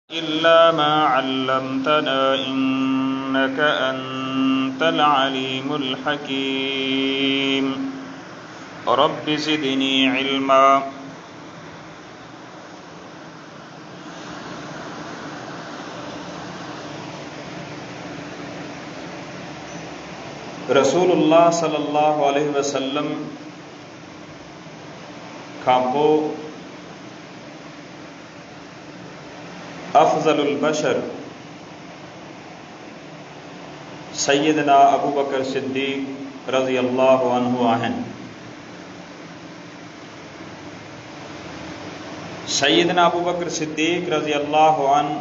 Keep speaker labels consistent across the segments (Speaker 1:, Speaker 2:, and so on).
Speaker 1: إلا ما علمتنا إنك أنت العليم الحكيم رب زدني علما रसूलुल्लाह सल्लल्लाहु अलैहि वसल्लम खां पोइ अफ़ज़लुल बशर सय्यदना अबू बकर सिद्दीक़ रज़ियल्लाहु अन्हु आहिनि। सय्यदना अबू बकर सिद्दीक़ रज़ियल्लाहु अन्हु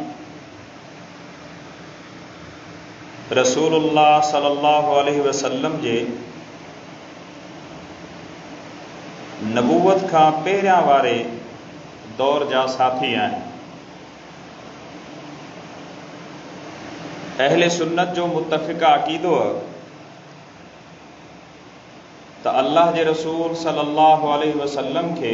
Speaker 1: रसूलुल्लाह सल्लल्लाहु अलैहि वसल्लम जे नबूवत खां पहिरियां वारे दौर जा साथी आहिनि। अहले सुन्नत जो मुत्तफ़िक़ अक़ीदो त अल्लाह जे रसूल सल्लल्लाहु अलैहि वसल्लम खे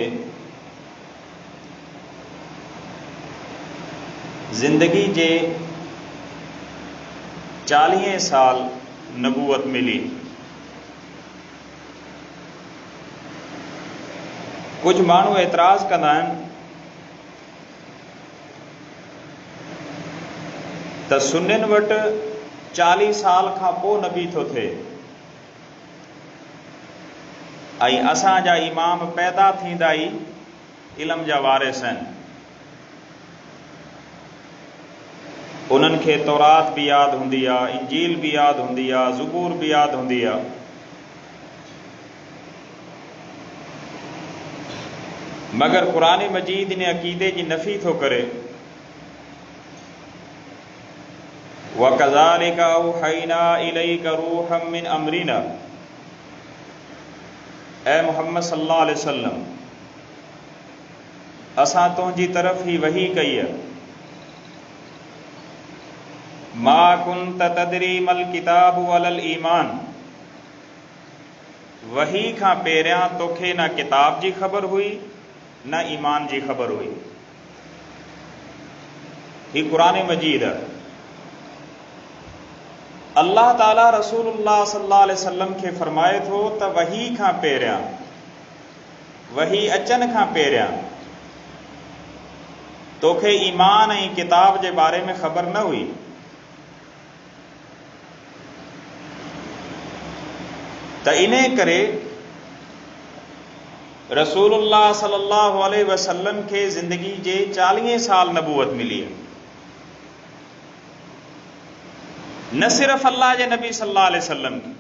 Speaker 1: ज़िंदगी जे 40 साल नबूवत मिली। कुछ माण्हू एतराज़ कंदा आहिनि त सुन्नियुनि वटि 40 साल खां पोइ नबी थो थिए ऐं असांजा इमाम पैदा थींदा ई इल्म जा वारिस आहिनि। उन्हनि खे तौरात बि यादि हूंदी आहे, इंजील बि यादि हूंदी आहे, ज़बूर बि यादि हूंदी आहे। मगर क़ुरान मजीद इन अक़ीदे जी नफ़ी थो करे। वकज़ालिक औहयना इलैका रूहम मिन अमरिना, ऐ मोहम्मद सल्लल्लाहु अलैहि वसल्लम असां तुंहिंजी तरफ़ ही वही कई है। मा कुन्त तदरी मल किताब वलल ईमान, वही खां पहिरियां तोखे न किताब जी ख़बर हुई न ईमान जी ख़बर हुई। ही क़ुरान मजीद है। अल्लाह ताला रसूलुल्लाह सल्लल्लाहु अलैहि वसल्लम खे फरमाए थो त वही खां पहिरियां, वही अचन खां पहिरियां तोखे ईमान ऐं किताब जे बारे में ख़बर न हुई। त इन करे रसूलुल्लाह सल्लल्लाहु अलैहि वसल्लम खे ज़िंदगी जे 40 साल नबूवत मिली है। न सिर्फ अल्लाह जे नबी सल्लल्लाहु अलैहि वसल्लम की,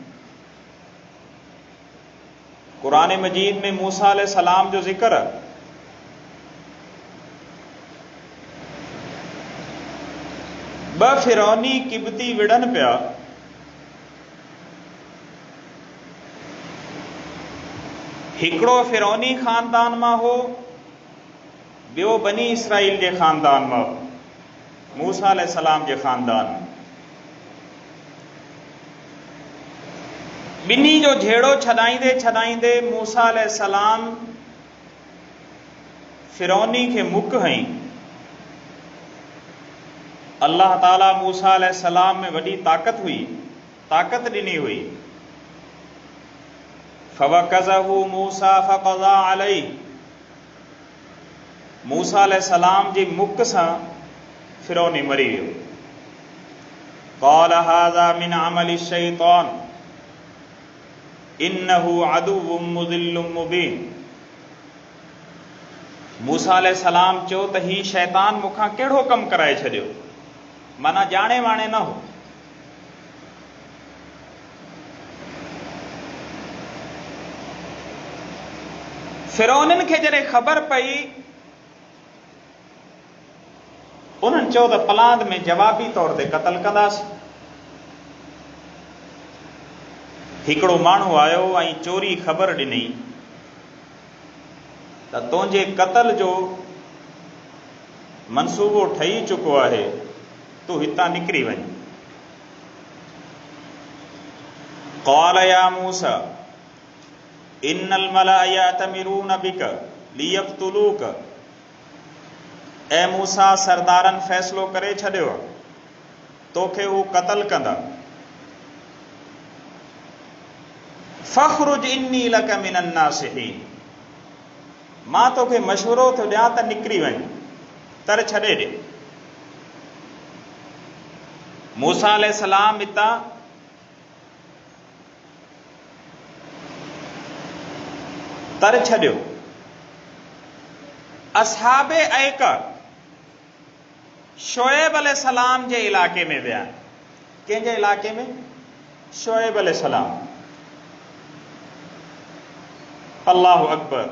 Speaker 1: कुरान मजीद में मूसा अलैहि सलाम जो जिक्र है। ब फिरौनी किबती विढ़न पिया, हिकिड़ो फिरौनी ख़ानदान मां हो, ॿियो बनी इसराइल जे ख़ानदान मां हो, मूसा अलैहि सलाम जे ख़ानदान में। ॿिन्ही जो झेड़ो छॾाईंदे छॾाईंदे मूसा अलैहि सलाम फिरौनी खे मुक हईं। अल्लाह ताला मूसा अलैहि सलाम में वॾी ताक़त हुई, ताक़त ॾिनी हुई। फवकज़हु मूसा फक़ज़ा अलैहि, मूसा अलैहि सलाम जी मुक सां फिरौनी मरी वियो। क़ाल हाज़ा मिन अमलि शैतान इन्नहु अदुव्वुम मुज़िल्लुम मुबीन। मूसा अलैहि सलाम चयो त ही शैतान मूंखां कहिड़ो कमु कराए छॾियो, माना ॼाणे वाणे न हो। फिरौननि खे जॾहिं ख़बर पई, उन्हनि चयो त पलांद में जवाबी तौर ते क़त्ल कंदासीं। हिकिड़ो माण्हू आयो ऐं चोरी ख़बर ॾिनी त तुंहिंजे क़त्ल जो मंसूबो ठही चुको आहे, तूं हितां निकिरी वञ। क़ाल या मूसा इन्नल मलाअ यअतमिरून बिक लियक़्तुलूक, ए मूसा सरदारन फैसलो करे छॾियो तोखे वो कतल कंदा। फखरुज इन्नी लक मिनन नासिहीन, मां तोखे मशवरो थो ॾियां त निकिरी वञ, तर छॾे ॾे। मूसा अलैहिस्सलाम हितां तर छॾियो। असहाबे ऐका शोएब अलैहिस्सलाम जे इलाके में विया। कंहिंजे इलाके में? शोएब अलैहिस्सलाम। अल्लाहु अकबर।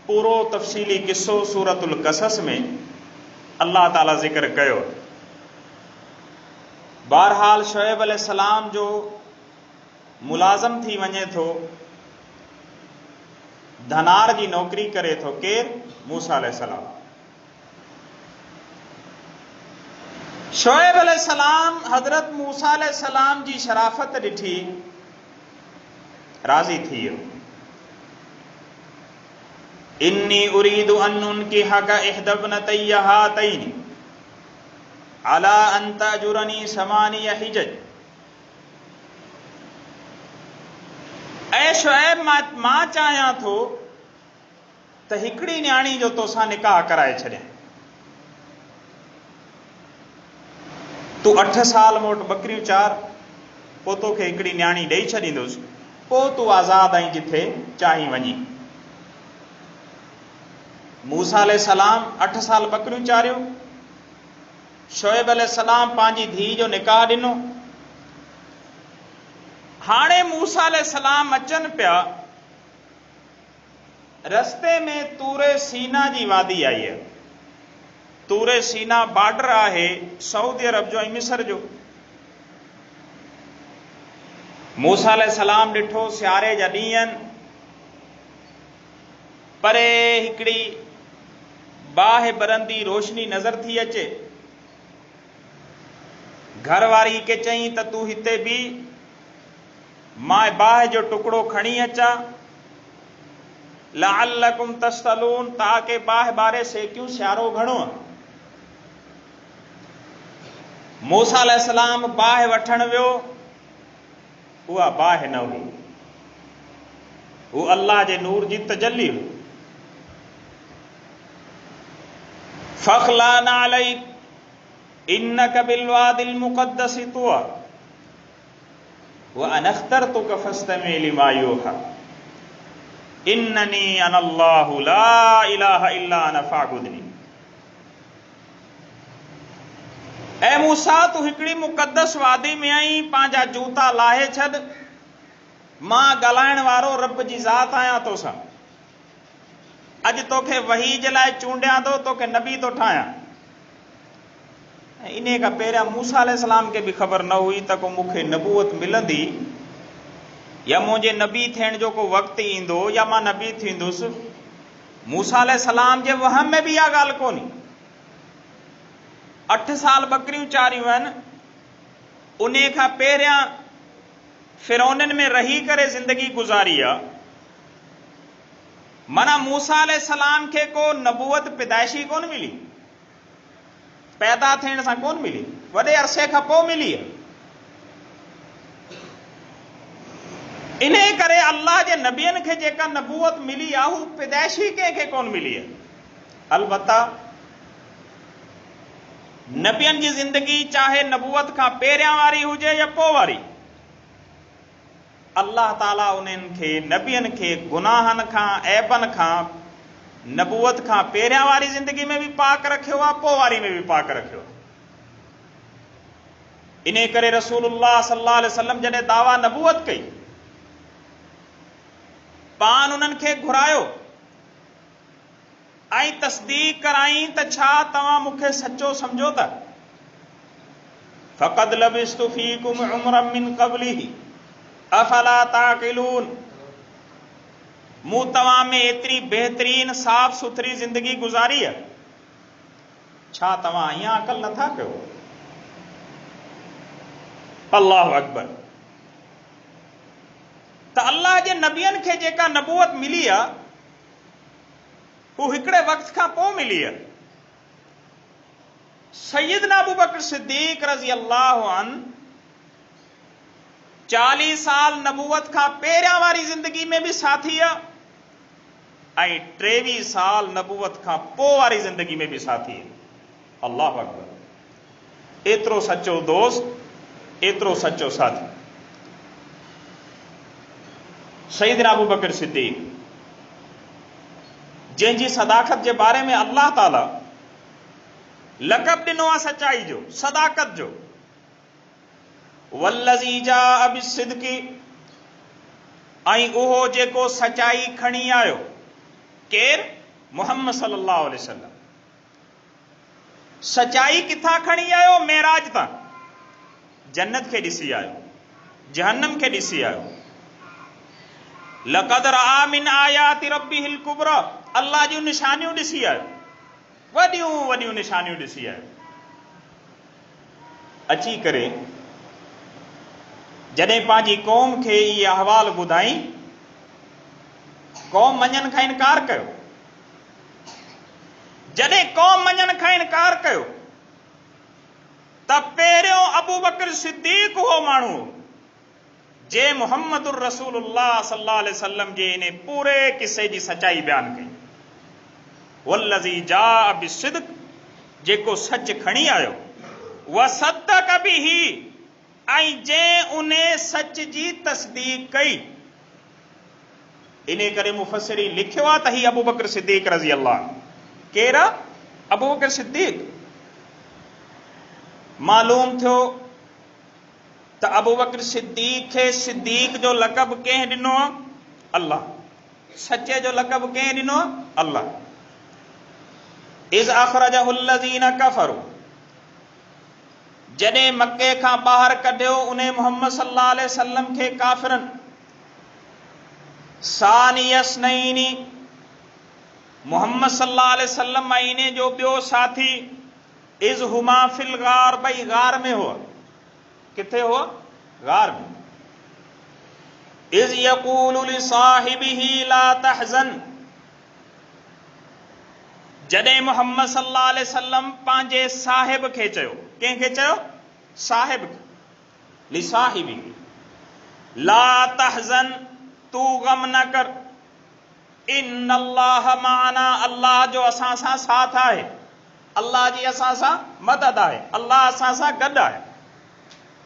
Speaker 1: पूरो तफ़सीली किस्सो सूरतुल कसस में अल्लाह ताला जिक्र कयो। बहरहाल शोएब अलैहिस्सलाम जो मुलाज़म थी वञे थो, धनार जी नौकरी करे थो। केर? मूसा अलैहिस्सलाम। शोएब अलैहिस्सलाम हज़रत मूसा अलैहिस्सलाम जी शराफत ॾिठी राज़ी थी वियो। इन्नी उरीदु अन उनकिहका इहदब्नतैया हातैनि अला अन तअजुरनी समानिय हिजज। ऐ शोएब, मां चाहियां थो त हिकिड़ी न्याणी जो तोसां निकाह कराए छॾियां। तूं 8 साल मोट बकरियूं चार, पोइ तोखे हिकिड़ी न्याणी ॾेई छॾींदुसि, पोइ तूं आज़ाद आहीं जिथे चाहीं वञी। मूसा अलैहिस्सलाम 8 साल बकरियूं चारियो। शोएब अलैहिस्सलाम पंहिंजी धीउ जो निकाह ॾिनो। हाणे मूसा अलैहिस्सलाम अचनि पिया, रस्ते में तूरे सीना जी वादी आई है। तूरे सीना बॉर्डर आहे सऊदी अरब जो ऐं मिस्र जो। मूसा अलैहिस्सलाम ॾिठो सियारे जा ॾींहं आहिनि, परे हिकिड़ी बाहि बरंदी रोशनी नज़र थी अचे। घरवारी के चई त तूं हिते भी, मां बाहि जो टुकड़ो खणी अचां, लअल्लकुम तस्तलून, ताके बाहि बारे सेकियूं, सियारो घणो आहे। मूसा अलैहिस्सलाम बाहि वठण वियो, उहा बाहि न हुई, वो अल्लाह जे नूर जी तजल्ली हुई। फखलान अलैक इन्नक बिलवादिल मुक़द्दस तुवा व अना अख्तरतुक फस्तमि लिमा यूहा इन्ननी अनल्लाहु ला इलाहा इल्ला अना फअबुदनी। ऐ मूसा, तू हिकिड़ी मुक़द्दस वादी में आई, पंहिंजा जूता लाहे छॾ। मां ॻाल्हाइण वारो रब जी ज़ात आहियां तोसां। अॼु तोखे वही जे लाइ चूंडियां थो, तोखे नबी थो ठाहियां। इन खां पहिरियां मूसा अलैहिस्सलाम खे बि ख़बर न हुई त को मूंखे नबूवत मिलंदी या मुंहिंजे नबी थियण जो को वक़्तु ईंदो या मां नबी थींदुसि। मूसा अलैहिस्सलाम जे वहम में भी इहा ॻाल्हि कोन्हे। 8 साल बकरियूं चारियूं आहिनि, उन खां पहिरियां फिरौननि में रही करे ज़िंदगी गुज़ारी आहे। माना मूसा अलैहिस्सलाम खे को नबूवत पैदाइशी कोन मिली, पैदा थियण सां कोन मिली, वॾे अरसे खां पोइ मिली आहे। इन करे अल्लाह जे नबियनि खे जेका नबूवत मिली आहे, हू पैदाइशी कंहिंखे कोन मिली आहे। अलबत्ता नबियनि जी ज़िंदगी चाहे नबूवत खां पहिरियां वारी हुजे या पोइ वारी, अल्लाह ताला उन्हनि खे नबियनि खे गुनाहनि खां, ऐबनि खां, नबूवत खां पहिरियां वारी ज़िंदगी में भी पाक रखियो आहे, पोइ वारी में भी पाक रखियो आहे। इन करे रसूलुल्लाह सल्लल्लाहु अलैहि वसल्लम जॾहिं दावा नबूवत कई, पान उन्हनि खे घुरायो ऐं तस्दीक कराई त छा तव्हां मूंखे सचो समझो था? फ़क़द लबिस्तु फ़ीकुम उम्रन मिन क़ब्लिही अफ़ला ताक़िलून। मूं तव्हां में एतिरी बेहतरीन साफ़ सुथरी ज़िंदगी गुज़ारी है, छा तव्हां इहा अकल नथा कयो? अल्लाहु अकबर। त अल्लाह जे नबियनि खे जेका नबूवत मिली आहे, हू हिकिड़े वक़्त खां पोइ मिली आहे। सैयदना अबू बकर सिद्दीक़ रज़ी अल्लाह अन 40 साल नबूवत खां पहिरियां वारी ज़िंदगी में भी साथी आहे ऐं 23 साल नबूवत खां पोइ वारी ज़िंदगी में भी साथी आहे। अल्लाह अकबर। एतिरो सचो दोस्त, एतिरो सचो साथी। सैयदना अबू बकर सिद्दीक़ जंहिंजी सदाकत जे बारे में अल्लाह ताला लक़ब ॾिनो आहे सचाई जो, सदाकत जो। वल्लज़ी जाअ बिस्सिद्क़ि, ऐं उहो जेको सचाई खणी आयो। केर? मुहम्मद सल्लल्लाहु अलैहि वसल्लम। सचाई किथां खणी आयो? मेराज तां। जन्नत खे ॾिसी आयो, जहन्नम खे ॾिसी आयो। लक़द रआ मिन आयाति रब्बिहिल कुबरा, अल्लाह जूं निशानियूं ॾिसी आयो, वॾियूं वॾियूं निशानियूं ॾिसी आयो। अची करे जॾहिं पंहिंजी क़ौम खे इहे अहवाल ॿुधाई, क़ौम मञण खां इनकार कयो। जॾहिं क़ौम मञण खां इनकार कयो त पहिरियों अबू बकर सिद्दीक़ उहो माण्हू जे मुहम्मदुर रसूलुल्लाह सल्लल्लाहु अलैहि वसल्लम जे इन पूरे किसे जी सचाई बयान कई। वल्लज़ी जाअ बिस्सिद्क़, जेको सच खणी आयो। वसद्दक़ बिही, ऐं जंहिं उन सच जी तस्दीक कई। इन करे मुफ़स्सिरीन लिखियो आहे त ही अबू बकर सिद्दीक़ रज़ी अल्लाह। केर? अबू बकर सिद्दीक़। मालूम थियो त अबू बकर सिद्दीक़ खे सिद्दीक़ जो लक़ब कंहिं ॾिनो आहे? अल्लाह। सचे जो लक़ब कंहिं ॾिनो आहे? अल्लाह। इज़ अख़रजहुल्लज़ीन कफ़रू, जॾहिं मके खां ॿाहिरि कढियो उन मुहम्मद सल्लल्लाहु अलैहि वसल्लम खे काफ़िरनि। सानियस्नैनी, मुहम्मद सल्लल्लाहु अलैहि वसल्लम ऐं इने जो ॿियो साथी। इज़ हुमा फिल गार, ॿई गार में हुआ। किथे हुआ? गार में। इज़ यक़ूलु लिसाहिबिही ला तहज़न, जॾहिं मुहम्मद सल्लल्लाहु अलैहि वसल्लम पंहिंजे साहिब खे चयो। कंहिंखे चयो? साहिब खे। लिसाहिबी, ला तहज़न, तू गम न कर। इन्नल्लाह माना, अल्लाह जो असां सां साथ आहे, अल्लाह जी असां सां मदद आहे, अल्लाह असां सां गॾु आहे।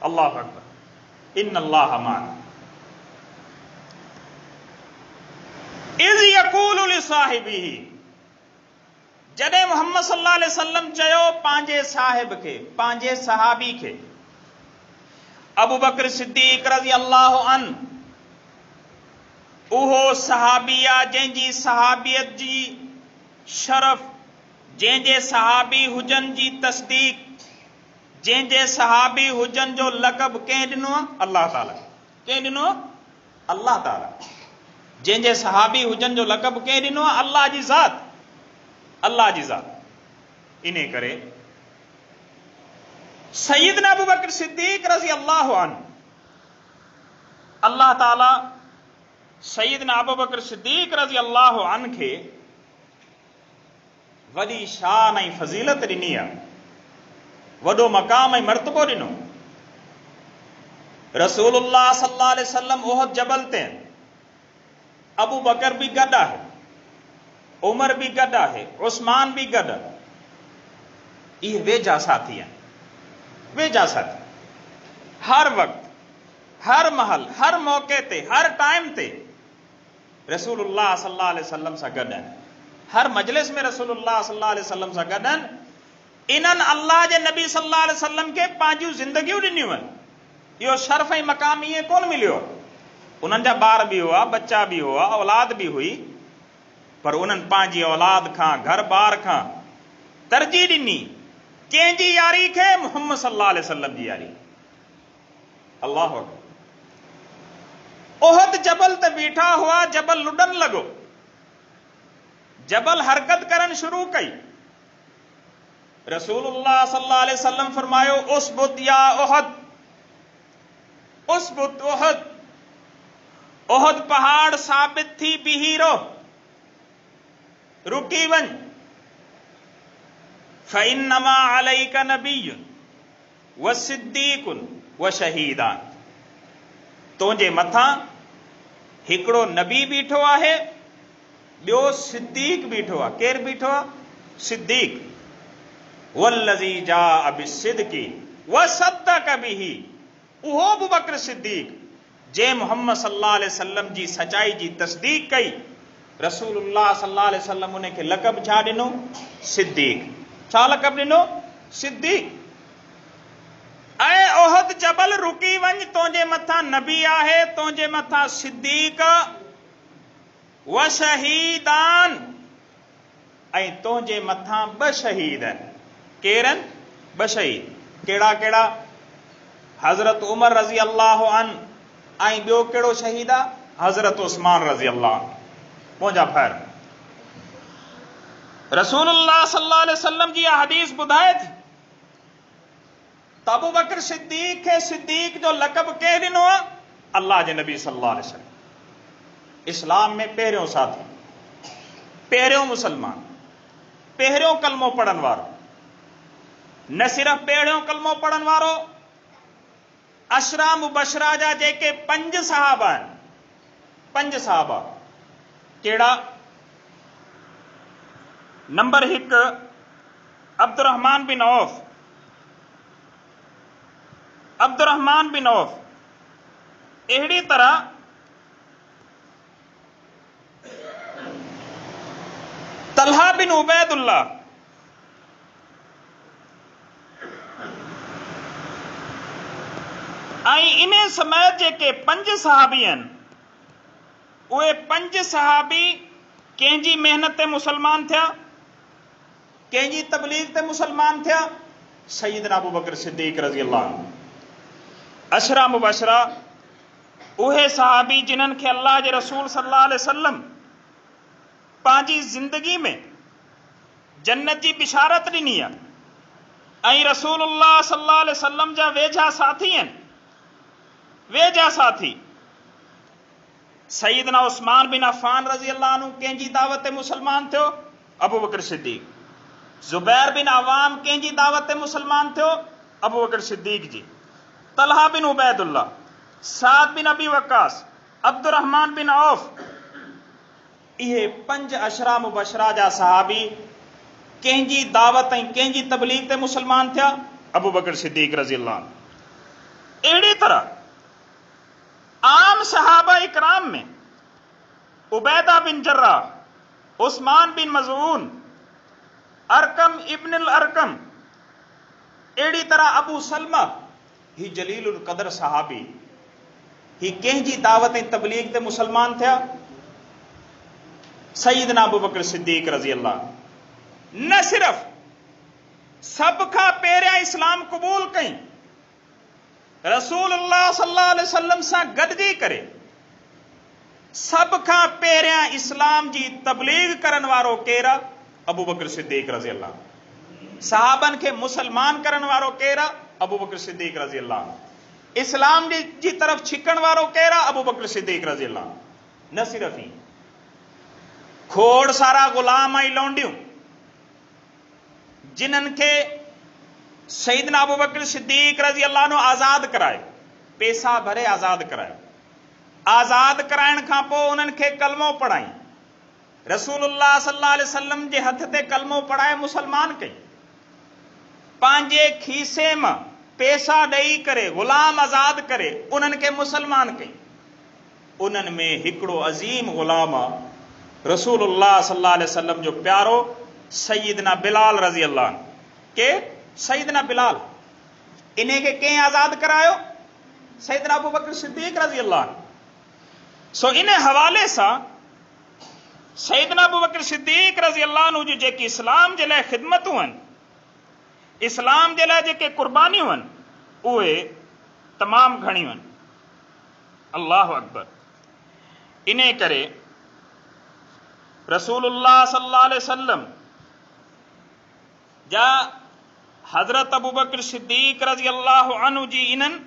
Speaker 1: अल्लाहु अकबर। इन्नल्लाह माना। इज़ यक़ूलु लिसाहिबिही, जॾहिं मुहम्मद सल्लल्लाहु अलैहि वसल्लम चयो पंहिंजे साहिब खे, पंहिंजे सहाबी खे। अबू बकर सिद्दीक़ रज़ी अल्लाह अन उहो सहाबी आहे जंहिंजी सहाबियत जी शरफ़, जंहिंजे सहाबी हुजनि जी तस्दीक, जंहिंजे सहाबी हुजनि जो लक़ब कंहिं ॾिनो आहे? अल्लाह ताला। कंहिं ॾिनो आहे? अल्लाह ताला। जंहिंजे सहाबी हुजनि जो लक़ब कंहिं ॾिनो आहे? अल्लाह जी ज़ात, अल्लाह जी ज़ात। इन करे सैयदना अबू बकर सिद्दीक़ रज़ी अल्लाह अन्हु, अल्लाह ताला सैयदना अबू बकर सिद्दीक़ रज़ी अल्लाह अन्हु खे वॾी शान ऐं फज़ीलत ॾिनी आहे, वॾो मक़ाम ऐं मर्तबो ॾिनो। रसूलुल्लाह सल्लल्लाहु अलैहि वसल्लम उहद जबल ते, अबू बकर भी गॾु आहे, उमर भी गॾु आहे, उस्मान भी गॾु आहे। इहे वेझा साथी आहिनि, वेझा साथी। हर वक़्तु, हर महल, हर मौक़े ते, हर टाइम ते रसूलुल्लाह सल्लल्लाहु अलैहि वसल्लम सां गॾु आहिनि। हर मजलिस में रसूलुल्लाह सल्लल्लाहु अलैहि वसल्लम सां गॾु आहिनि। इन्हनि अल्लाह जे नबी सल्लल्लाहु अलैहि वसल्लम खे पंहिंजूं ज़िंदगियूं ॾिनियूं आहिनि। इहो शर्फ़ ऐं मक़ाम ईअं कोन मिलियो। उन्हनि जा ॿार बि हुआ, बच्चा बि हुआ, औलाद बि हुई, पर उन्हनि पंहिंजी औलाद खां, घर बार खां तरजीह ॾिनी कंहिंजी यारी खे? मुहम्मद सल्लल्लाहु अलैहि वसल्लम जी यारी। अल्लाह अकबर। उहद जबल ते बीठा हुआ, जबल लुॾण लॻो, जबल हरकत करण शुरू कई। रसूलुल्लाह सल्लल्लाहु अलैहि वसल्लम फरमायो, उसबुत या उहद, उसबुत उहद। उहद पहाड़ साबित थी बीही रहो। रुकी वञ, फ़इन्नमा अलैका नबियुन व सिद्दीकुन व शहीदान, तुंहिंजे मथां हिकिड़ो नबी बीठो आहे, ॿियो सिद्दीक बीठो आहे। केरु बीठो आहे? सिद्दीक। वल्लज़ी जाअ बिस्सिद्क़ि व सद्दक़ बिही, उहो अबू बकर सिद्दीक जे मोहम्मद सल्लल्लाहु अलैहि वसल्लम जी सचाई जी तस्दीक कई। रसूलुल्लाह सल्लल्लाहु अलैहि वसल्लम उन खे लक़ब छा ॾिनो? सिद्दीक। छा लक़ब ॾिनो? सिद्दीक। ऐं उहद जबल रुकी वञ, तुंहिंजे मथां नबी आहे, तुंहिंजे मथां सिद्दीक व शहीदान, ऐं तुंहिंजे मथां ॿ शहीद आहिनि। केरनि? ॿ शहीद। कहिड़ा कहिड़ा? हज़रत उमर रज़ी अल्लाह अन, ऐं ॿियो कहिड़ो शहीद आहे? हज़रत उस्मान रज़ी अल्लाह। मुंहिंजा भाइर, रसूलुल्लाह सल्लल्लाहु अलैहि वसल्लम जी हदीस ॿुधाए थी त अबू बकर सिद्दीक खे सिद्दीक जो लक़ब कंहिं ॾिनो आहे? अल्लाह जे नबी सल्लल्लाहु अलैहि वसल्लम। इस्लाम में पहिरियों साथी, पहिरियों मुसलमान, पहिरियों कलमो पढ़ण वारो, न सिर्फ़ पहिरियों कलमो पढ़ण वारो, अशरा मुबशरा जा जेके 5 सहाबा आहिनि, 5 सहाबा कहिड़ा? Number 1 Abdurrahman bin Auf. Abdurrahman bin Auf. अहिड़ी तरह तलहा बिन उबैदुल्लाह, ऐं इन समेत जेके 5 सहाबी आहिनि, उहे 5 सहाबी कंहिंजी मेहनत ते मुसलमान थिया, कंहिंजी तबलीग ते मुसलमान थिया? सैयदना अबू बकर सिद्दीक रज़ी अल्लाह अन्हु। अशरा मुबशरा, उहे सहाबी जिन्हनि खे अल्लाह जे रसूल सल्लल्लाहु अलैहि वसल्लम पंहिंजी ज़िंदगी में जन्नत जी बिशारत ॾिनी आहे, ऐं रसूलुल्लाह सल्लल्लाहु अलैहि वसल्लम जा वेझा साथी आहिनि। वेझा साथी सैयदना उस्मान बिन अफ़ान रज़ी अल्लाह अन्हु कंहिंजी दावत ते मुसलमान थियो? अबू बकर सिद्दीक। ज़ुबैर बिन अवाम कंहिंजी दावत ते मुसलमान थियो? अबू बकर सिद्दीक जी। तलहा बिन उबैदुल्लाह, साद बिन अबी वक्कास, अब्दुर्रहमान बिन औफ, इहे 5 अशरा मुबशरा जा सहाबी कंहिंजी दावत ऐं कंहिंजी तबलीग ते मुसलमान थिया? अबू बकर सिद्दीक रज़ी अल्लाह। अहिड़ी तरह आम सहाबा इकराम में उबैदा बिन जर्राह, उस्मान बिन मज़ऊन, अरकम इब्न अल अरकम, अहिड़ी तरह अबू सलमा, ही जलीलुल क़दर सहाबी, ही कंहिंजी दावत ऐं तबलीग ते मुसलमान थिया? सैयदना अबू बकर सिद्दीक रज़ी अल्लाह। न सिर्फ़ सभ खां पहिरियां इस्लाम क़बूल कई, रसूलुल्लाह सल्लल्लाहु अलैहि वसल्लम सां गॾिजी करे सभ खां पहिरियां इस्लाम जी तबलीग करण वारो केरु आहे? अबू बकर सिद्दीक रज़ी अल्लाह। सहाबन खे मुसलमान करण वारो केरु आहे? अबू बकर सिद्दीक रज़ी अल्लाह। इस्लाम जी तरफ़ छिकण वारो केरु आहे? अबू बकर सिद्दीक रज़ी अल्लाह। न सिर्फ़ ही, खोड़ सारा गुलाम ऐं लौंडियूं जिन्हनि खे सैयदना अबू बकर सिद्दीक रज़ी अल्लाह अन्हु आज़ाद कराए, पैसा भरे आज़ाद कराए। आज़ाद कराइण खां पोइ उन्हनि खे कलमो पढ़ाई, रसूलुल्लाह सल्लल्लाहु अलैहि वसल्लम जे हथ ते कलमो पढ़ाए मुसलमान कई। पंहिंजे खीसे मां पैसा ॾेई करे ग़ुलाम आज़ाद करे उन्हनि खे मुसलमान कई। उन्हनि में हिकिड़ो अज़ीम ग़ुलाम आहे रसूलुल्लाह सल्लल्लाहु अलैहि वसल्लम जो प्यारो सैयदना बिलाल रज़ी अल्लाह। के? सैयदना बिलाल। इन्हे खे कंहिं आज़ाद करायो? सैयदना अबू बकर सिद्दीक रज़ी अल्लाह। सो इन हवाले सां सैयदना अबू बकर सिद्दीक रज़ी अल्लाह अन्हु जी जेकी इस्लाम जे लाइ ख़िदमतूं आहिनि, इस्लाम जे लाइ जेके क़ुर्बानियूं आहिनि, उहे तमामु घणियूं आहिनि। अल्लाहु अकबर। इन करे रसूलुल्लाह सल्लल्लाहु अलैहि वसल्लम जा हज़रत अबू बकर सिद्दीक रज़ी अल्लाह अन्हु जी इन्हनि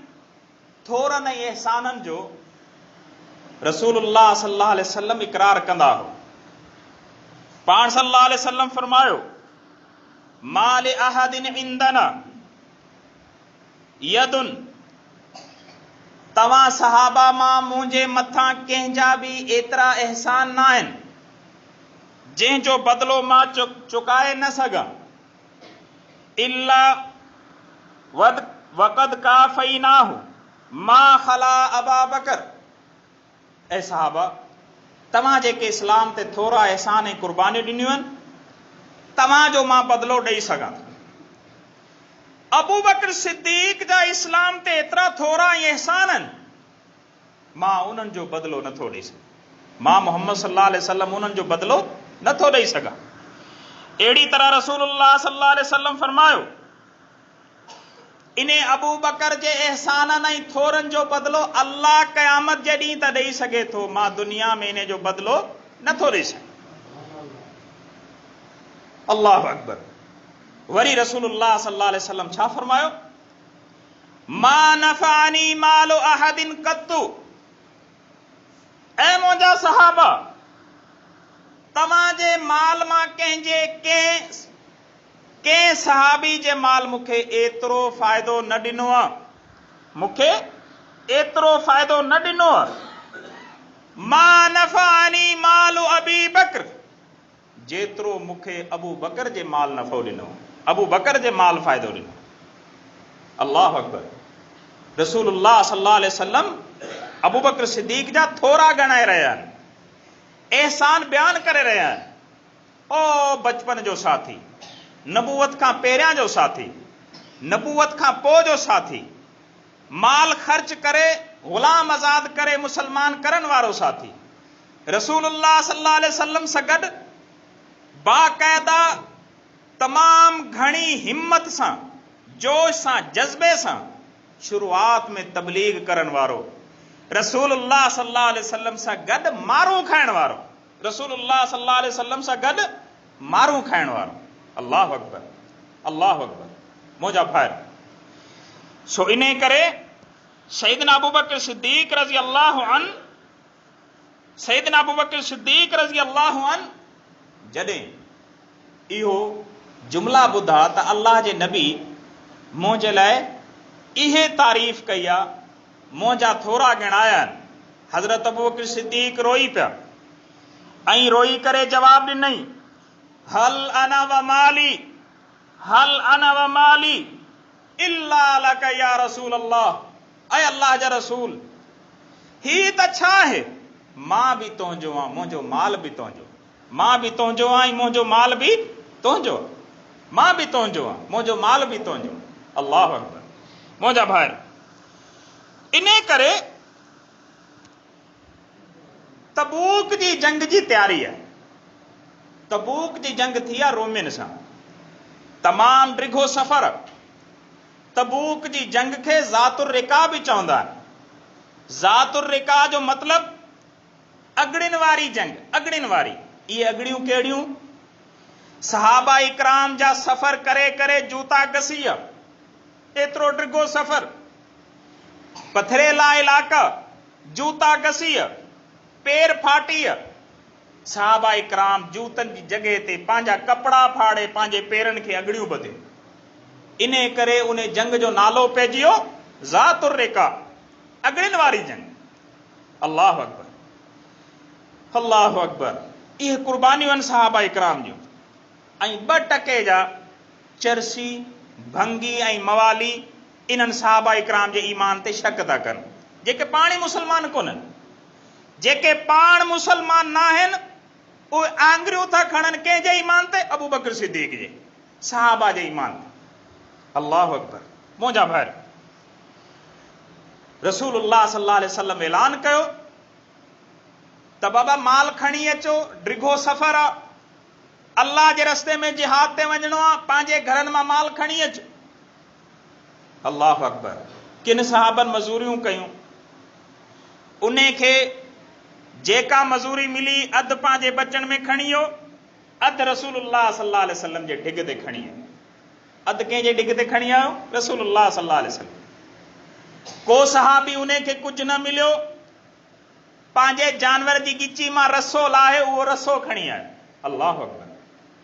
Speaker 1: थोरनि एहसाननि जो रसूलुल्लाह सल्लल्लाहु अलैहि वसल्लम इक़रार कंदा हो। पाण सल्लल्लाहु अलैहि वसल्लम फरमायो, माल अहदिन इंदना यदुन, तव्हां सहाबा मां मुंहिंजे मथां कंहिंजा बि एतिरा एहसान न आहिनि जंहिंजो बदिलो मां चुकाए न सघां। इल्ला वक़द काफ़ैनाहु मा खला अबा बकर। ऐं सहाबा, तव्हां जेके इस्लाम ते थोरा एहसान ऐं क़ुर्बानियूं ॾिनियूं आहिनि, तव्हांजो मां बदिलो ॾेई सघां थो। अबू बकर सिद्दीक़ जा इस्लाम ते एतिरा थोरा एहसान आहिनि, मां उन्हनि जो बदिलो नथो ॾेई सघां। मां मोहम्मद सल्लल्लाहु अलैहि वसल्लम उन्हनि जो बदिलो नथो ॾेई सघां। अहिड़ी तरह रसूलुल्लाह सल्लल्लाहु अलैहि वसल्लम फरमायो, इन अबू बकर जे एहसाननि ऐं थोरनि जो बदिलो अल्लाह क़यामत जे ॾींहुं त ॾेई सघे थो, मां दुनिया में इन जो बदिलो नथो ॾेई सघां। अल्लाहु अकबर। वरी रसूलुल्लाह सल्लल्लाहु अलैहि वसल्लम छा फरमायो, मा नफ़अनी मालु अहदिन क़त्तु। ऐ मुंहिंजा सहाबा, तव्हांजे माल मां कंहिं सहाबी जे माल मूंखे एतिरो फ़ाइदो न ॾिनो आहे, मूंखे एतिरो फ़ाइदो न ॾिनो आहे। मा नफ़अनी मालु अबी बकर, जेतिरो मूंखे अबू बकर जे माल नफ़ो ॾिनो, अबू बकर जे माल फ़ाइदो ॾिनो। अल्लाहु अकबर। रसूलुल्लाह सल्लल्लाहु अलैहि वसल्लम अबू बकर सिद्दीक़ जा थोरा ॻणाए रहिया आहिनि, एहसान बयान करे रहिया आहिनि। ओ बचपन जो साथी, नबूवत खां पहिरियां जो साथी, नबूवत खां पोइ जो साथी, माल ख़र्च करे ग़ुलाम आज़ाद करे मुसलमान करण वारो साथी, रसूलुल्लाह सल्लल्लाहु अलैहि वसल्लम सां गॾु बाक़ायदा तमाम घणी हिम्मत सां, जोश सां, जज़्बे सां शुरूआत में तबलीग करण वारो, रसूलुल्लाह सल्लल्लाहु अलैहि वसल्लम सां गॾु मारूं खाइण वारो, रसूलुल्लाह सल्लल्लाहु अलैहि वसल्लम सां गॾु मारूं खाइण वारो। अल्लाहु अकबर, अल्लाहु अकबर। मुंहिंजा भाइर, सो इन करे सैयदना अबू बकर सिद्दीक़ रज़ी अल्लाहु अन्हु, सैयदना अबू बकर सिद्दीक़ रज़ी अल्लाहु अन्हु जॾहिं इहो जुमला ॿुधा त अल्लाह जे नबी मुंहिंजे लाइ इहे तारीफ़ कई आहे, मुंहिंजा थोरा ॻणाया आहिनि, हज़रत अबू बकर सिद्दीक़ रोई पिया ऐं रोई करे जवाब ॾिनई, हल अना व माली, हल अना व माली इल्ला लक या रसूल अल्लाह। ऐं अल्लाह जा रसूल, ही त छा आहे, मां बि तुंहिंजो आहियां, मुंहिंजो माल बि तुंहिंजो, मां बि तुंहिंजो आहियां, मुंहिंजो माल बि तुंहिंजो, मां बि तुंहिंजो आहियां, मुंहिंजो माल बि तुंहिंजो। अल्लाहु अकबर। मुंहिंजा भाइर, इन करे तबूक जी जंग जी तयारी आहे। तबूक जी जंग थी आहे रोमियुनि सां, तमाम डिघो सफ़र। तबूक जी जंग खे ज़ातुर रिका बि चवंदा आहिनि। ज़ातुर रिका जो मतिलब अगड़िन वारी जंग, अगड़िन वारी। इहे अगड़ियूं कहिड़ियूं? सहाबा इकराम जा सफ़र करे करे जूता घसी विया, एतिरो डिघो सफ़र, पथरेला इलाइक़ा, जूता घसी विया, पेर फाटी विया। सहाबा इकराम जूतनि जी जॻह ते पंहिंजा कपिड़ा फाड़े पंहिंजे पेरनि खे अगड़ियूं ॿधियूं। इन करे उन जंग जो नालो पइजी वियो ज़ातुर रिका, अगड़िन वारी जंग। अल्लाहु अकबर, अल्लाहु अकबर। इहे कुर्बानियूं आहिनि सहाबा इकराम जूं। ऐं 2 टके जा चरसी, भंगी ऐं मवाली इन्हनि सहाबा इकराम जे ईमान ते शक था कनि, जेके पाण ई मुसलमान कोन्हनि। जेके पाण मुसलमान न आहिनि उहे आंगरियूं था खणनि कंहिंजे ईमान ते? अबू बकर सिद्दीक़ जे, सहाबा जे ईमान ते। अल्लाहु अकबर। मुंहिंजा भाइर, रसूलुल्लाह सल्लल्लाहु अलैहि वसल्लम ऐलान कयो त बाबा माल खणी अचो, डिघो सफ़र आहे, अल्लाह जे रस्ते में जिहाद ते वञणो आहे, पंहिंजे घरनि मां माल खणी अचो। अल्लाहु अकबर। किन सहाबनि मज़ूरियूं कयूं, उन खे जेका मज़ूरी मिली अधु पंहिंजे बचनि में खणी वियो, अधु रसूलुल्लाह सल्लल्लाहु अलैहि वसल्लम जे ढिग ते खणी वियो। अधु कंहिंजे ढिग ते खणी आयो? रसूलुल्लाह सल्लल्लाहु अलैहि वसल्लम। को सहाबी उन खे कुझु न मिलियो, पंहिंजे जानवर जी गिची मां रसो लाहे उहो रसो खणी आयो। अल्लाह अकबर।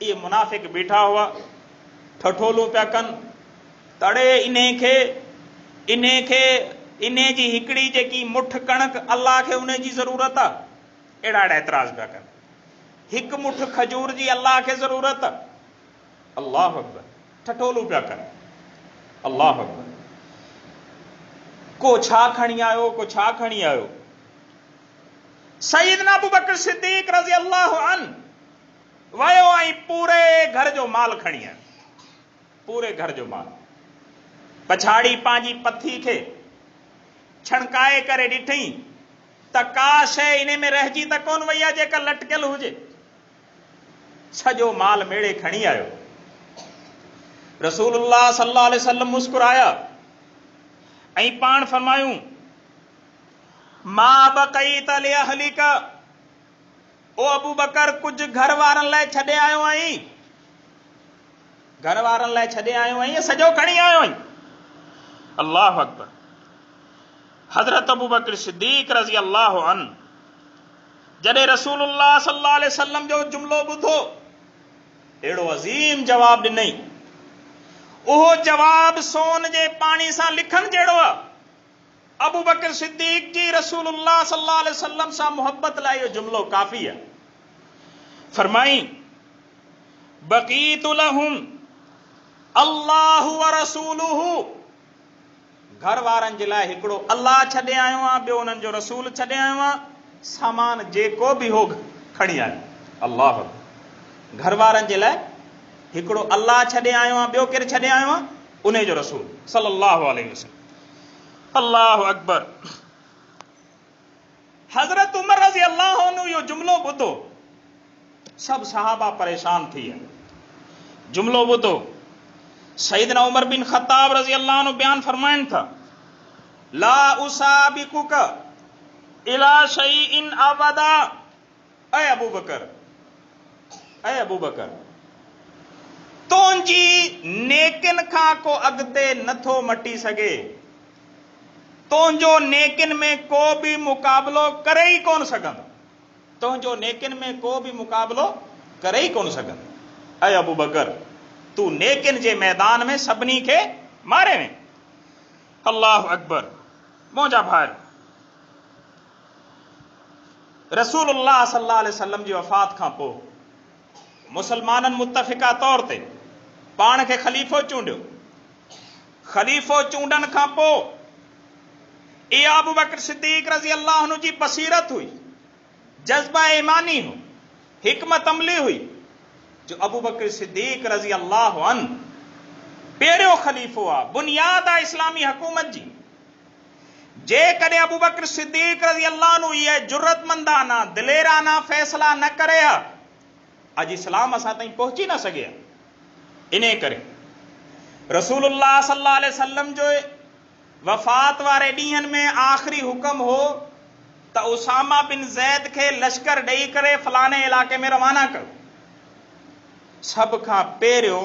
Speaker 1: ये मुनाफिक बीठा हुआ ठठोलू पिया कन तड़े इन्हें जी हिकड़ी जेकी मुठ कणक अल्लाह के उन जी जरूरत आ, एड़ा एतराज पिया कन। हिक मुठ खजूर जी अल्लाह के जरूरत आ, अल्लाह अकबर। ठठोलू पिया कन, अल्लाह अकबर। को छा खणी आयो, को छा खणी आयो। सईदना अबू बकर सिद्दीक रज़ी अल्लाह अन्हु वयो ऐं पूरे घर जो माल खणी आयो, पूरे घर जो माल। पछाड़ी पंहिंजी पथी खे छणकाए करे ॾिठई त का शइ इन में रहिजी त कोन वई आहे जेका लटकियल हुजे। सॼो माल मेड़े खणी आयो। रसूलुल्लाह सल्लल्लाहु अलैहि वसल्लम मुस्कुराया ऐं पाण फरमायूं मा बक़ईत li अहलिका, ओ अबू बकर कुछ घर वारनि लाइ छॾे आयो आहीं, घर वारनि लाइ छॾे आयो आहीं, सॼो खणी आयो आहीं। अल्लाह अकबर। हज़रत अबू बकर सिद्दीक रज़ी अल्लाह अन्हु जॾहिं रसूलुल्लाह सल्लल्लाहु अलैहि वसल्लम जो जुमिलो ॿुधो, अहिड़ो अज़ीम जवाब ॾिनई। उहो जवाब सोन जे पाणी सां लिखण जहिड़ो आहे। अबू बकर सिद्दीक जी रसूलुल्लाह सल्लल्लाहु अलैहि वसल्लम सां मोहब्बत लाइ इहो जुमिलो काफ़ी आहे। फरमाई बक़ीतु लहुम अल्लाहु व रसूलुहु, घर वारनि जे लाइ हिकिड़ो अल्लाह छॾे आयो आहे, ॿियो उन्हनि जो रसूल छॾे आयो आहे। सामान जेको बि हो खणी आयो। अल्लाह। घर वारनि जे लाइ हिकिड़ो अल्लाह छॾे आयो आहे, ॿियो केरु छॾे आयो आहे? उन जो रसूल सल्लल्लाहु अलैहि वसल्लम। अल्लाह अकबर। हज़रत उमर रज़ी अल्लाह अन्हु इहो जुमिलो ॿुधो, सब सहाबा परेशान थी विया। जुमिलो ॿुधो, सईदना उमर बिन ख़त्ताब रज़ी अल्लाह अन्हु बयान फरमाइनि था ला उसाबिकुक इला शैइन अबदा। ऐ अबू बकर, ऐ अबू बकर, तुंहिंजी नेकिन खां को अॻिते नथो मटी सघे। तुंहिंजो नेकिन में को बि मुक़ाबिलो करे ई कोन सघंदो। तुंहिंजो नेकिन में को बि मुक़ाबिलो करे ई कोन सघंदो। ऐ अबू बकर, तू नेकिन जे मैदान में सभिनी खे मारे में। अल्लाह अकबर। मुंहिंजा भाइर, रसूलुल्लाह सल्लल्लाहु अलैहि वसल्लम जी वफ़ात खां पोइ मुसलमाननि मुत्तफ़िक़ा तौर ते पाण खे ख़लीफ़ो चूंडियो। ख़लीफ़ो चूंडण खां पोइ इहा अबू बकर सिद्दीक रज़ी अल्लाह अन्हु जी बसीरत हुई, जज़्बा ईमानी हो, हिकमत अमली हुई जो अबू बकर सिद्दीक रज़ी अल्लाह अन्हु पहिरियों ख़लीफ़ो आहे, बुनियाद आहे इस्लामी हुकूमत जी। जेकॾहिं अबू बकर सिद्दीक रज़ी अल्लाह अन्हु इहे जुर्रतमंदाना दिलेराना फ़ैसिला न करे हा, अॼु इस्लाम असां ताईं पहुची न सघे हा। इन करे रसूलुल्लाह सल्लल्लाहु अलैहि वसल्लम जो वफ़ात वारे ॾींहंनि में आख़िरी हुक्म हो त उसामा बिन ज़ैद खे लश्कर ॾेई करे फलाणे इलाके में रवाना कयो। सभ खां पहिरियों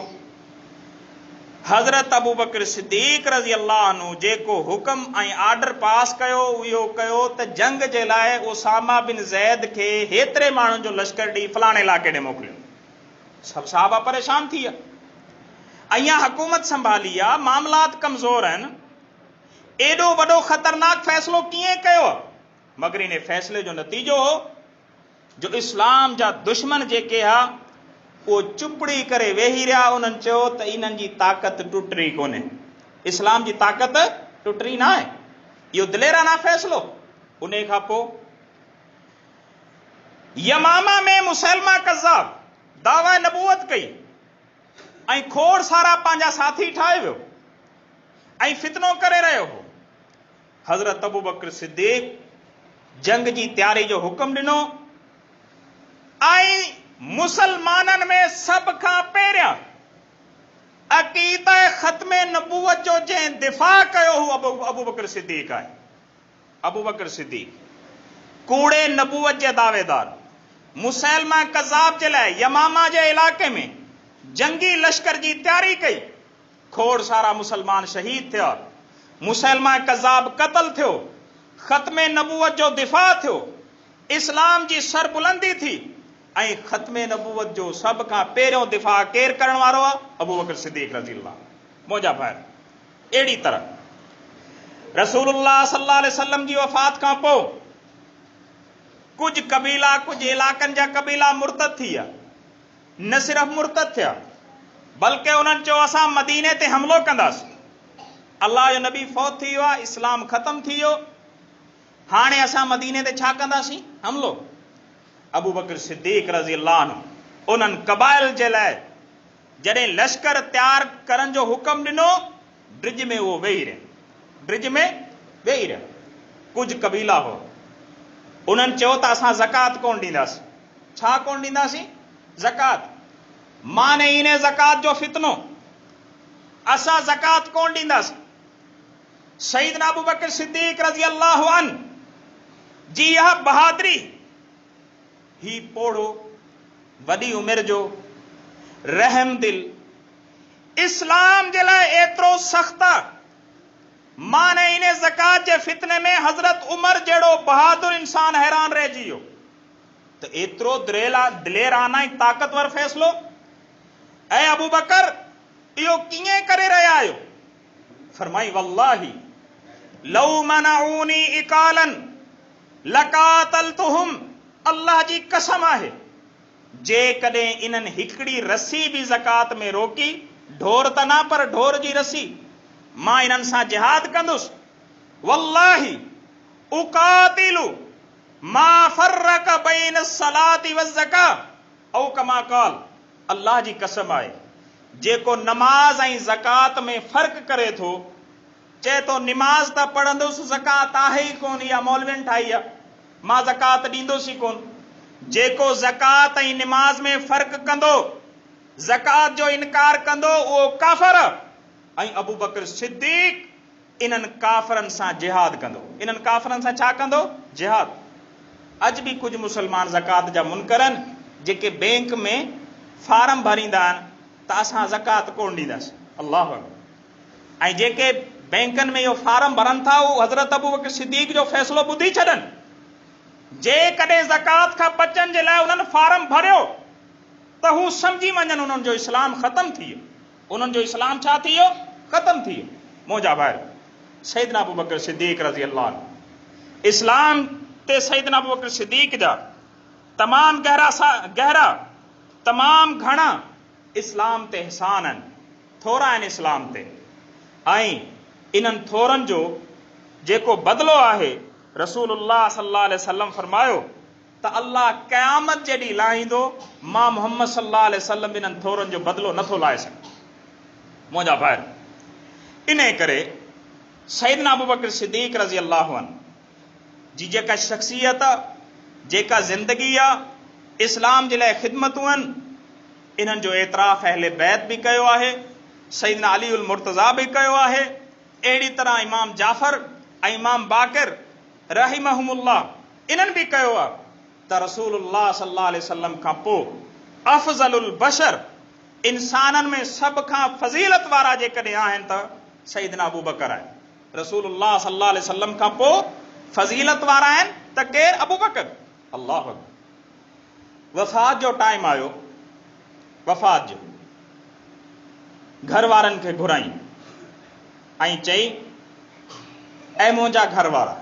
Speaker 1: हज़रत अबू बकर सिद्दीक रज़ी अल्लाह अन्हु जेको हुक्म ऐं आर्डर पास कयो, इहो कयो त जंग जे लाइ उसामा बिन ज़ैद खे हेतिरे माण्हुनि जो लश्कर ॾेई फलाणे इलाके ॾे मोकिलियो। सभु सहाबा परेशान थी विया। अञा हुकूमत संभाली आहे, मामलात कमज़ोर आहिनि, एॾो वॾो ख़तरनाक फ़ैसिलो कीअं कयो? मगर इन फ़ैसिले जो नतीजो हो जो इस्लाम जा दुश्मन जेके हा उहो चुपड़ी करे वेही रहिया। उन्हनि चयो त इन्हनि जी ताक़त टुटरी कोन्हे, इस्लाम जी ताक़त टुटरी न आहे। इहो दिलेराना फ़ैसिलो। उन खां पोइ यमामा में मुसलमा कज़्ज़ाब दावा नबूवत कई ऐं खोड़ सारा पंहिंजा साथी ठाहे वियो ऐं फितनो करे रहियो हो। हज़रत अबू बकर सिद्दीक जंग जी तैयारी जो हुक्म ॾिनो ऐं मुसलमाननि में सभ खां पहिरियां अक़ीदा ख़त्म नबूवत जो जंहिं दिफ़ा कयो हो अबू बकर सिद्दीक आहे। अबू बकर सिद्दीक कूड़े नबूवत जे दावेदार मुसलमा कज़्ज़ाब जे लाइ यमामा जे इलाके में जंगी लश्कर जी तैयारी कई। खोड़ सारा मुसलमान शहीद थिया, मुसलमा कज़्ज़ाब क़त्ल थियो, ख़त्म नबूवत जो दिफ़ा थियो, इस्लाम जी सरबुलंदी थी। ऐं ख़त्मे नबूवत जो सब खां पहिरियों दिफ़ा केरु करण वारो आहे? अबू बकर सिद्दीक़ रज़ी अल्लाह। मुंहिंजा भाइर, अहिड़ी तरह रसूलुल्लाह सल्लल्लाहु अलैहि वसल्लम जी वफ़ात खां पोइ कुछ कबीला, कुछ इलाक़नि जा कबीला मुर्तद थी विया। न सिर्फ़ मुर्तद थिया, बल्कि उन्हनि चयो असां मदीने ते हमलो कंदासीं। अल्लाह जो नबी फौत थी वियो आहे, इस्लाम ख़त्म थी वियो, हाणे असां मदीने ते छा कंदासीं? हमलो। अबू बकर सिद्दीक़ रज़ी अल्लाह अन्हु उन्हनि क़बाइल जे लाइ जॾहिं लश्कर तैयार करण जो हुक्म ॾिनो, ड्रिज में उहो वेही रहिया। ड्रिज में वेही रहिया। कुझु कबीला हो, उन्हनि चयो त असां ज़कात कोन ॾींदासीं। छा कोन ॾींदासीं? ज़कात। माने इने ज़कात जो फितनो, असां ज़कात कोन ॾींदासीं। सईदना अबू बकर सिद्दीक़ रज़ी अल्लाह अन्हु जी इहा बहादुरी, ही पोड़ो, वॾी उमिरि जो, रहम दिल, इस्लाम जे लाइ एतिरो सख़्त आहे। माने इन ज़कात जे फितने में हज़रत उमर जहिड़ो बहादुर इंसान हैरान रहिजी वियो त एतिरो दिलेराना ऐं ताक़तवर फ़ैसिलो। ऐं अबू बकर इहो कीअं करे रहिया आहियो? फरमाई वल्लाही लौ मनऊनी इकालन लकातलतुहुम, अल्लाह जी कसम आहे, जेकॾहिं इन्हनि हिकिड़ी रस्सी बि ज़कात में रोकी, ढोर त न पर ढोर जी रस्सी, मां इन्हनि सां जिहाद कंदुसि। वल्लाही उकातिलु मा फर्रक बैन सलाति व ज़का औ कमा क़ाल, अल्लाह जी कसम आहे, जेको नमाज ऐं ज़कात में फ़र्क़ करे थो, चए तो निमाज़ त पढ़ंदुसि, ज़कात आहे ई कोन, इहा मौलवियुनि ठाही आहे, मां ज़कात ॾींदुसि ई कोन। जेको ज़कात ऐं निमाज़ में फ़र्क़ कंदो, ज़कात जो इनकार कंदो, उहो काफ़िर। ऐं अबू बकर सिद्दीक़ इन्हनि काफ़िरनि सां जिहाद कंदो। इन्हनि काफ़िरनि सां छा कंदो? जिहाद। अॼु बि कुझु मुस्लमान ज़कात जा मुनकर आहिनि, जेके बैंक में फार्म भरींदा आहिनि त असां ज़कात कोन ॾींदासीं। अल्लाह अकबर। ऐं जेके बैंकनि में इहो फार्म भरनि था, उहो हज़रत अबू बकर सिद्दीक़ जो फ़ैसिलो ॿुधी छॾनि। जेकॾहिं ज़कात खां बचण जे लाइ उन्हनि फार्म भरियो त हू सम्झी वञनि उन्हनि जो इस्लाम ख़त्म थी वियो। उन्हनि जो इस्लाम छा थी वियो? ख़त्म थी वियो। मुंहिंजा भाइर, सईदना अबू बकर सिद्दीक़ रज़ी अल्लाह अन्हु, इस्लाम ते सईदना अबू बकर सिद्दीक़ जा तमामु गहरा तमामु घणा इस्लाम ते एहसान आहिनि, थोरा आहिनि इस्लाम ते। ऐं इन्हनि थोरनि जो जेको बदिलो आहे, रसूलुल्लाह सल्लल्लाहु अलैहि वसल्लम फरमायो त अल्लाह क़यामत जे ॾींहुं लाहींदो, मां मोहम्मद सल्लल्लाहु अलैहि वसल्लम इन्हनि थोरनि जो बदिलो नथो लाहे सघां। मुंहिंजा भाइर, इन करे सईदना अबू बकर सिद्दीक़ रज़ी अल्लाह अन्हु जी जेका शख़्सियत आहे, जेका ज़िंदगी आहे, इस्लाम जे लाइ ख़िदमतूं आहिनि, इन्हनि जो एतिराफ़ अहले बैत बि कयो आहे, सईदना अली उल मुर्तज़ा बि कयो आहे। अहिड़ी तरह इमाम जाफ़र ऐं इमाम बाक़िर रहिमहुमुल्लाह इन्हनि बि कयो आहे त रसूलुल्लाह सल्लल्लाहु अलैहि वसल्लम खां पोइ अफ़ज़लुल बशर, इंसाननि में सभ खां फ़ज़ीलत वारा जेकॾहिं आहिनि त सईदना अबू बकर आहे। रसूलुल्लाह सल्लल्लाहु अलैहि वसल्लम खां पोइ फ़ज़ीलत वारा आहिनि त केरु? अबू बकर। अल्लाह अकबर। वफ़ात जो टाइम आयो, वफ़ात जो, घर वारनि खे घुराई ऐं चई, ऐं मुंहिंजा घर वारा,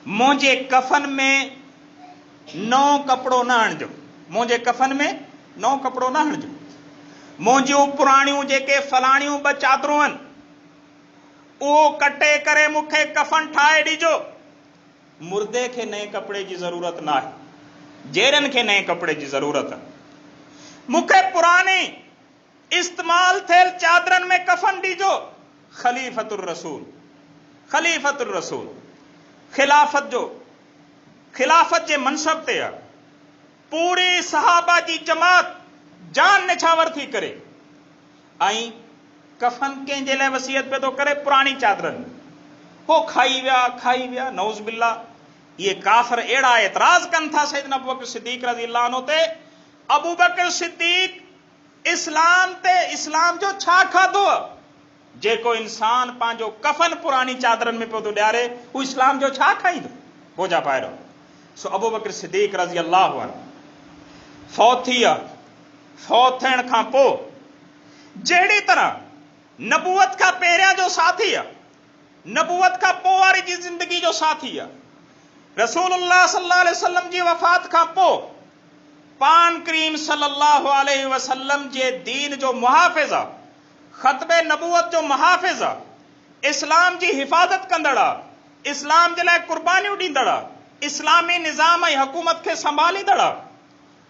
Speaker 1: मुंहिंजे कफ़न में नओं कपिड़ो न हणिजो, मुंहिंजे कफ़न में नओं कपिड़ो न हणिजो, मुंहिंजियूं पुराणियूं जेके फलाणियूं ॿ चादरूं आहिनि, उहो कटे करे मूंखे कफ़न ठाहे ॾिजो। मुर्दे खे नए कपिड़े जी ज़रूरत न आहे, जेरनि खे नए कपिड़े जी ज़रूरत आहे। मूंखे पुरानी इस्तेमाल थियल चादरनि में कफ़न ॾिजो। ख़लीफ़तुर रसूल, ख़लीफ़तुर रसूल, खिलाफ़त जे मनसब ते आहे। पूरी सहाबा जी जमात जान निछावर थी करे ऐं कफ़न कंहिंजे लाइ वसियत पियो थो करे? पुराणी चादरनि। हो खाई विया नऊज़ बिल्ला। ये काफ़िर अहिड़ा एतिराज़ कनि था सईदना अबू बकर सिद्दीक़ रज़ी अल्लाह अन्हु ते। अबू बकर सिद्दीक़ इस्लाम जो छा खाधो? जेको इंसान पंहिंजो कफ़न पुरानी चादरनि में पियो थो ॾियारे, हू इस्लाम जो छा खाईंदो? पोइ जा पाइरो। सो अबू बकर सिद्दीक़ रज़ी अल्लाह अन्हु फौत थी आहे, फौत थियण खां पोइ जहिड़ी तरह नबूवत खां पहिरियां जो साथी आहे, नबूवत खां पोइ वारी जी ज़िंदगी जो साथी आहे। रसूलुल्लाह सल्लल्लाहु अलैहि वसल्लम जी वफ़ात खां पोइ पान करीम सल्लल्लाहु अलैहि वसल्लम जे दीन जो मुहाफ़िज़ आहे, ख़तबे नबूवत जो मुहाफ़िज़ आहे, इस्लाम जी हिफ़ाज़त कंदड़ आहे, इस्लाम जे लाइ क़ुर्बानियूं ॾींदड़ आहे, इस्लामी निज़ाम ऐं हुकूमत खे संभालींदड़ आहे।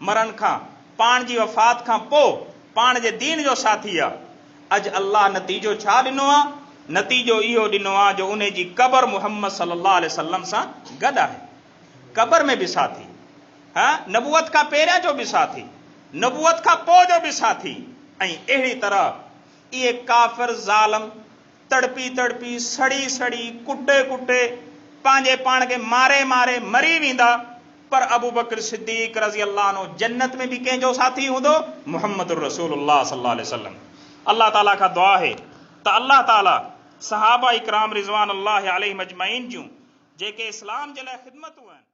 Speaker 1: मरण खां, पाण जी वफ़ात खां पोइ पाण जे दीन जो साथी आहे। अॼु अल्लाह नतीजो छा ॾिनो आहे? नतीजो इहो ॾिनो आहे जो उन जी क़बर मुहम्मद सल्लल्लाहु अलैहि वसल्लम सां गॾु आहे। क़बर में बि साथी, नबूवत खां पहिरियां जो बि साथी, नबूवत खां पोइ जो बि साथी। ऐं अहिड़ी तरह इहे काफ़िर ज़ालिम तड़पी तड़पी, सड़ी सड़ी, कुटे कुटे पंहिंजे पाण खे मारे मारे मरी वेंदा, पर अबू बकर सिद्दीक़ रज़ी अल्लाह अन्हु जन्नत में भी कंहिंजो साथी हूंदो, मुहम्मद रसूलुल्लाह सल्लल्लाहु अलैहि वसल्लम। अल्लाह ताला खां दुआ है त अल्लाह ताला सहाबा इकराम रिज़वानुल्लाहि अलैहिम अजमईन जूं जेके इस्लाम जे लाइ ख़िदमतूं आहिनि